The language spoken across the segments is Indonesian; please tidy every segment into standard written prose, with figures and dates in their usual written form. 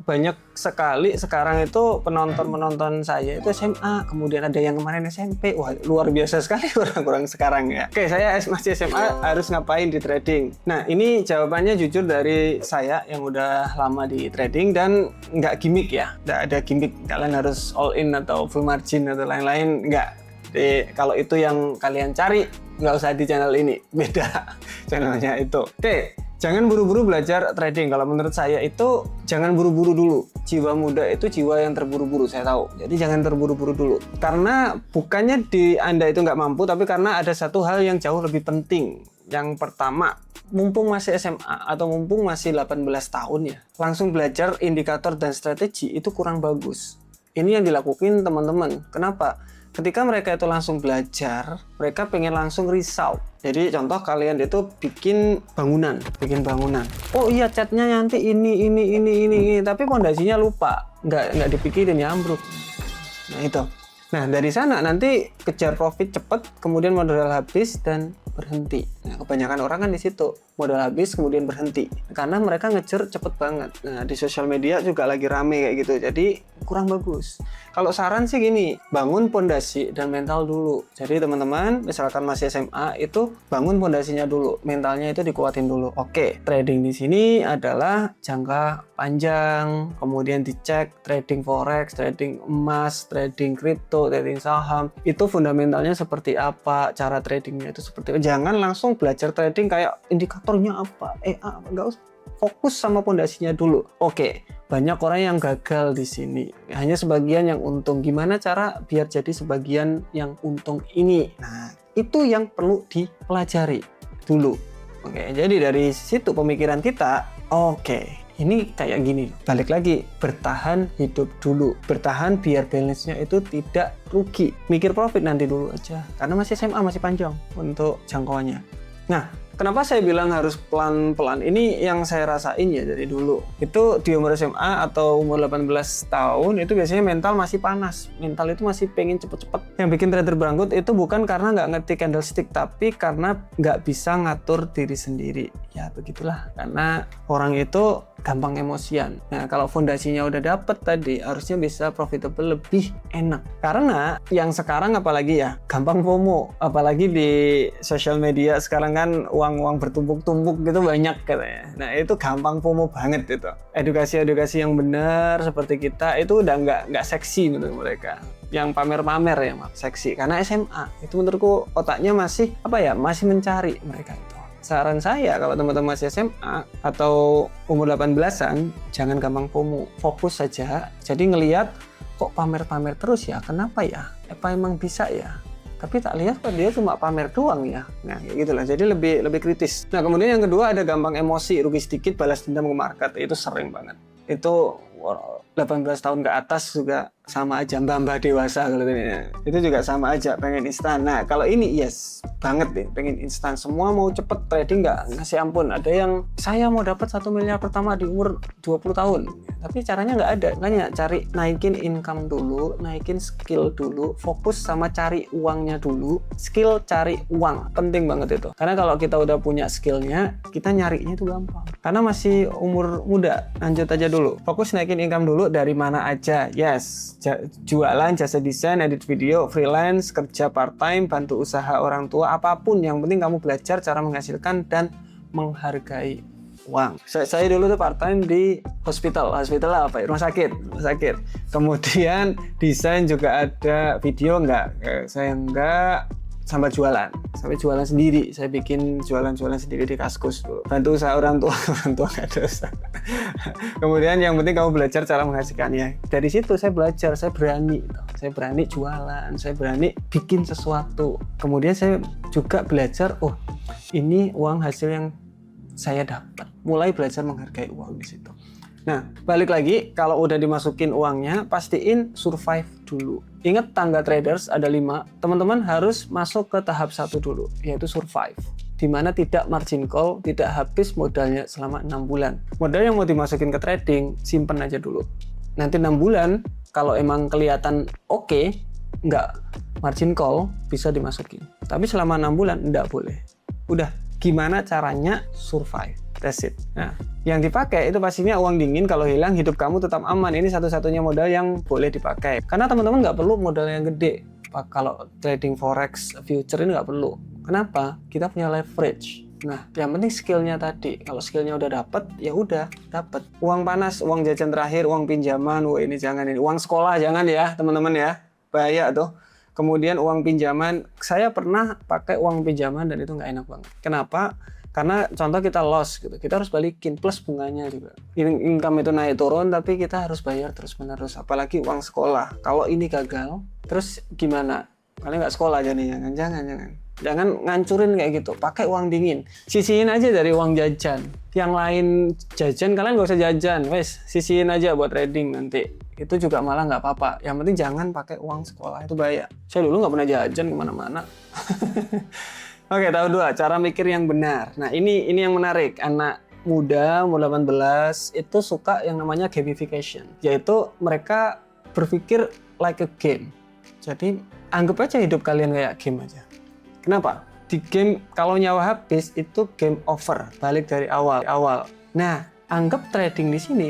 banyak sekali sekarang itu penonton saya itu SMA, kemudian ada yang kemarin SMP. Wah, luar biasa sekali orang-orang sekarang ya. Oke, saya masih SMA harus ngapain di trading? Nah, ini jawabannya jujur dari saya yang udah lama di trading dan nggak gimmick ya. Nggak ada gimmick, kalian harus all in atau full margin atau lain-lain, nggak. Jadi, kalau itu yang kalian cari, nggak usah di channel ini, beda channelnya itu. Oke, jangan buru-buru belajar trading. Kalau menurut saya itu jangan buru-buru dulu. Jiwa muda itu jiwa yang terburu-buru, saya tahu. Jadi jangan terburu-buru dulu. Karena bukannya di Anda itu nggak mampu, tapi karena ada satu hal yang jauh lebih penting. Yang pertama, mumpung masih SMA atau mumpung masih 18 tahun ya, langsung belajar indikator dan strategi itu kurang bagus. Ini yang dilakukan teman-teman. Kenapa? Ketika mereka itu langsung belajar, mereka pengen langsung result. Jadi contoh kalian itu bikin bangunan. Oh iya, catnya nanti ini. Tapi pondasinya lupa, nggak dipikirin, ya ambruk. Nah itu. Nah dari sana nanti kejar profit cepat, kemudian modal habis dan berhenti. Nah kebanyakan orang kan di situ, modal habis kemudian berhenti. Karena mereka ngejar cepet banget. Nah di sosial media juga lagi rame kayak gitu. Jadi kurang bagus. Kalau saran sih gini, bangun pondasi dan mental dulu. Jadi teman-teman, misalkan masih SMA itu bangun pondasinya dulu, mentalnya itu dikuatin dulu. Oke, trading di sini adalah jangka panjang, kemudian dicek trading forex, trading emas, trading kripto, trading saham. Itu fundamentalnya seperti apa, cara tradingnya itu seperti apa. Jangan langsung belajar trading kayak indikatornya apa, nggak usah. Fokus sama pondasinya dulu. Oke, banyak orang yang gagal di sini. Hanya sebagian yang untung. Gimana cara biar jadi sebagian yang untung ini? Nah, itu yang perlu dipelajari dulu. Oke, jadi dari situ pemikiran kita, ini kayak gini. Balik lagi, bertahan hidup dulu. Bertahan biar balance-nya itu tidak rugi. Mikir profit nanti dulu aja. Karena masih SMA, masih panjang untuk jangkauannya. Nah, kenapa saya bilang harus pelan-pelan? Ini yang saya rasain ya dari dulu. Itu di umur SMA atau umur 18 tahun itu biasanya mental masih panas. Mental itu masih pengen cepet-cepet. Yang bikin trader beranggut itu bukan karena nggak ngerti candlestick, tapi karena nggak bisa ngatur diri sendiri. Ya begitulah. Karena orang itu gampang emosian. Nah kalau fondasinya udah dapet tadi, harusnya bisa profitable lebih enak. Karena yang sekarang apalagi ya, gampang FOMO. Apalagi di sosial media sekarang kan uang bertumpuk-tumpuk gitu banyak katanya. Nah itu gampang FOMO banget itu. Edukasi yang benar seperti kita itu udah nggak seksi menurut mereka. Yang pamer-pamer ya seksi. Karena SMA itu menurutku otaknya masih masih mencari mereka itu. Saran saya kalau teman-teman masih SMA atau umur 18-an, jangan gampang FOMO. Fokus saja. Jadi ngelihat kok pamer-pamer terus ya, kenapa ya? Apa emang bisa ya? Tapi tak lihat kok dia cuma pamer doang ya. Nah kayak gitulah. Jadi lebih kritis. Nah kemudian yang kedua ada gampang emosi, rugi sedikit balas dendam ke market. Itu sering banget. Itu 18 tahun ke atas juga sama aja, mbak dewasa kalau ini. Itu juga sama aja, pengen instan. Nah kalau ini yes banget nih, pengen instan. Semua mau cepet trading nggak ngasih ampun. Ada yang saya mau dapat 1 miliar pertama di umur 20 tahun. Tapi caranya nggak ada. Makanya cari, naikin income dulu, naikin skill dulu, fokus sama cari uangnya dulu. Skill cari uang, penting banget itu. Karena kalau kita udah punya skillnya, kita nyarinya itu gampang. Karena masih umur muda, lanjut aja dulu. Fokus naikin income dulu dari mana aja. Yes, jualan, jasa desain, edit video, freelance, kerja part-time, bantu usaha orang tua, apapun. Yang penting kamu belajar cara menghasilkan dan menghargai uang. Saya dulu tuh part-time di hospital apa ya? Rumah sakit. Kemudian desain juga ada, video saya enggak. Sampai jualan sendiri. Saya bikin jualan sendiri di Kaskus dulu. Bantu usaha orang tua nggak ada usaha. Kemudian yang penting kamu belajar cara menghasilkannya. Dari situ saya belajar, saya berani jualan, saya berani bikin sesuatu. Kemudian saya juga belajar, ini uang hasil yang saya dapat. Mulai belajar menghargai uang di situ. Nah, balik lagi, kalau udah dimasukin uangnya, pastiin survive dulu. Ingat tangga traders ada 5, teman-teman harus masuk ke tahap 1 dulu, yaitu survive. Di mana tidak margin call, tidak habis modalnya selama 6 bulan. Modal yang mau dimasukin ke trading, simpen aja dulu. Nanti 6 bulan, kalau emang kelihatan oke, nggak margin call, bisa dimasukin. Tapi selama 6 bulan, nggak boleh. Udah, gimana caranya survive. That's it. Nah, yang dipakai itu pastinya uang dingin. Kalau hilang, hidup kamu tetap aman. Ini satu-satunya modal yang boleh dipakai. Karena teman-teman nggak perlu modal yang gede. Kalau trading forex future ini nggak perlu. Kenapa? Kita punya leverage. Nah, yang penting skillnya tadi. Kalau skillnya udah dapet, ya udah dapet. Uang panas, uang jajan terakhir, uang pinjaman. Wah, ini jangan ini. Uang sekolah jangan ya, teman-teman ya. Bahaya tuh. Kemudian uang pinjaman. Saya pernah pakai uang pinjaman dan itu nggak enak banget. Kenapa? Karena contoh kita loss gitu, kita harus balikin plus bunganya juga. Income itu naik turun tapi kita harus bayar terus menerus. Apalagi uang sekolah. Kalau ini gagal, terus gimana? Kalian nggak sekolah jadinya kan? Jangan ngancurin kayak gitu. Pakai uang dingin. Sisihin aja dari uang jajan. Yang lain jajan kalian nggak usah jajan, wes sisihin aja buat trading nanti. Itu juga malah nggak apa-apa. Yang penting jangan pakai uang sekolah, itu bahaya. Saya dulu nggak pernah jajan kemana-mana. Oke, tahap 2, cara mikir yang benar. Nah, ini yang menarik. Anak muda, umur 18, itu suka yang namanya gamification. Yaitu mereka berpikir like a game. Jadi, anggap aja hidup kalian kayak game aja. Kenapa? Di game, kalau nyawa habis, itu game over. Balik dari awal. Nah, anggap trading di sini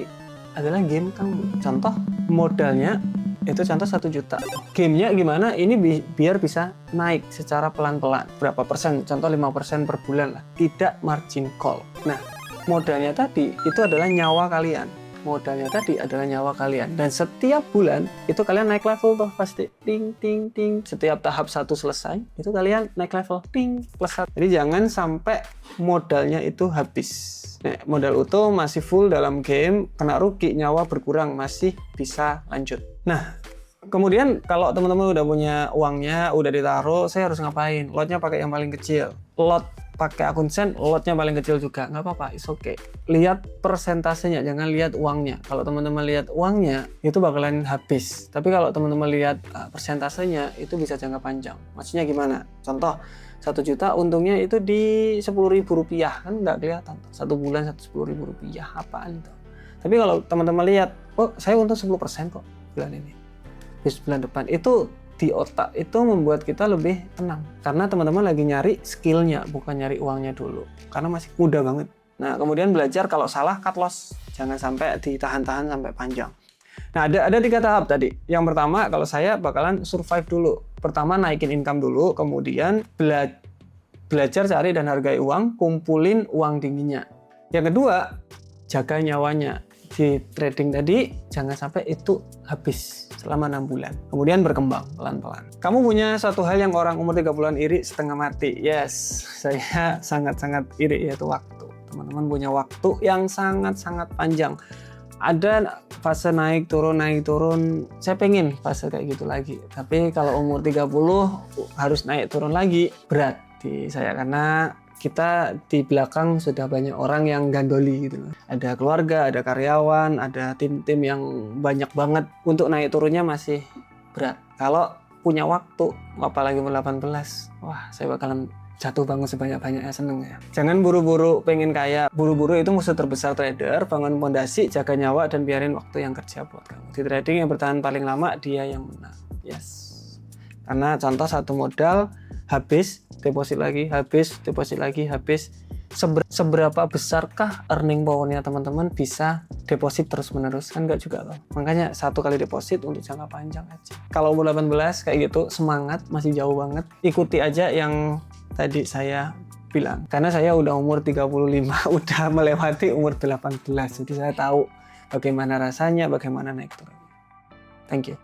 adalah game kamu. Contoh, modalnya itu contoh 1 juta. Gamenya gimana? Ini biar bisa naik secara pelan-pelan. Berapa persen? Contoh 5% per bulan lah. Tidak margin call. Nah, modalnya tadi itu adalah nyawa kalian. Dan setiap bulan itu kalian naik level tuh pasti. Ting, ting, ting. Setiap tahap 1 selesai, itu kalian naik level. Ting, plus 1. Jadi jangan sampai modalnya itu habis. Nah, modal utuh masih full dalam game, kena rugi, nyawa berkurang, masih bisa lanjut. Nah, kemudian kalau teman-teman udah punya uangnya, udah ditaruh, saya harus ngapain? Lotnya pakai yang paling kecil. Lot pakai akun Sen, lotnya paling kecil juga. Nggak apa-apa, it's okay. Lihat persentasenya, jangan lihat uangnya. Kalau teman-teman lihat uangnya, itu bakalan habis. Tapi kalau teman-teman lihat persentasenya, itu bisa jangka panjang. Maksudnya gimana? Contoh, 1 juta untungnya itu di Rp10.000, kan nggak kelihatan. 1 bulan Rp10.000, apaan itu? Tapi kalau teman-teman lihat, oh saya untung 10% kok bulan ini. Bis bulan depan, itu di otak itu membuat kita lebih tenang. Karena teman-teman lagi nyari skillnya, bukan nyari uangnya dulu. Karena masih muda banget. Nah, kemudian belajar kalau salah cut loss. Jangan sampai ditahan-tahan sampai panjang. Nah, ada 3 tahap tadi. Yang pertama, kalau saya bakalan survive dulu. Pertama, naikin income dulu. Kemudian belajar cari dan hargai uang. Kumpulin uang dinginnya. Yang kedua, jaga nyawanya. Di trading tadi, jangan sampai itu habis selama 6 bulan. Kemudian berkembang pelan-pelan. Kamu punya satu hal yang orang umur 30-an iri setengah mati. Yes, saya sangat-sangat iri, yaitu waktu. Teman-teman punya waktu yang sangat-sangat panjang. Ada fase naik turun. Saya pengen fase kayak gitu lagi. Tapi kalau umur 30 harus naik turun lagi, berat di saya karena kita di belakang sudah banyak orang yang gandoli gitu. Ada keluarga, ada karyawan, ada tim-tim yang banyak banget. Untuk naik turunnya masih berat. Kalau punya waktu, apalagi umur 18, wah saya bakalan jatuh bangun sebanyak-banyaknya, seneng ya. Jangan buru-buru pengen kaya. Buru-buru itu musuh terbesar trader. Bangun fondasi, jaga nyawa, dan biarin waktu yang kerja buat kamu. Di trading yang bertahan paling lama, dia yang menang. Yes. Karena contoh satu modal, habis, deposit lagi, habis, deposit lagi, habis. Seberapa besarkah earning power-nya teman-teman bisa deposit terus-menerus? Kan nggak juga loh. Makanya 1 kali deposit untuk jangka panjang aja. Kalau umur 18 kayak gitu, semangat, masih jauh banget. Ikuti aja yang tadi saya bilang. Karena saya udah umur 35, udah melewati umur 18. Jadi saya tahu bagaimana rasanya, bagaimana naik turun. Thank you.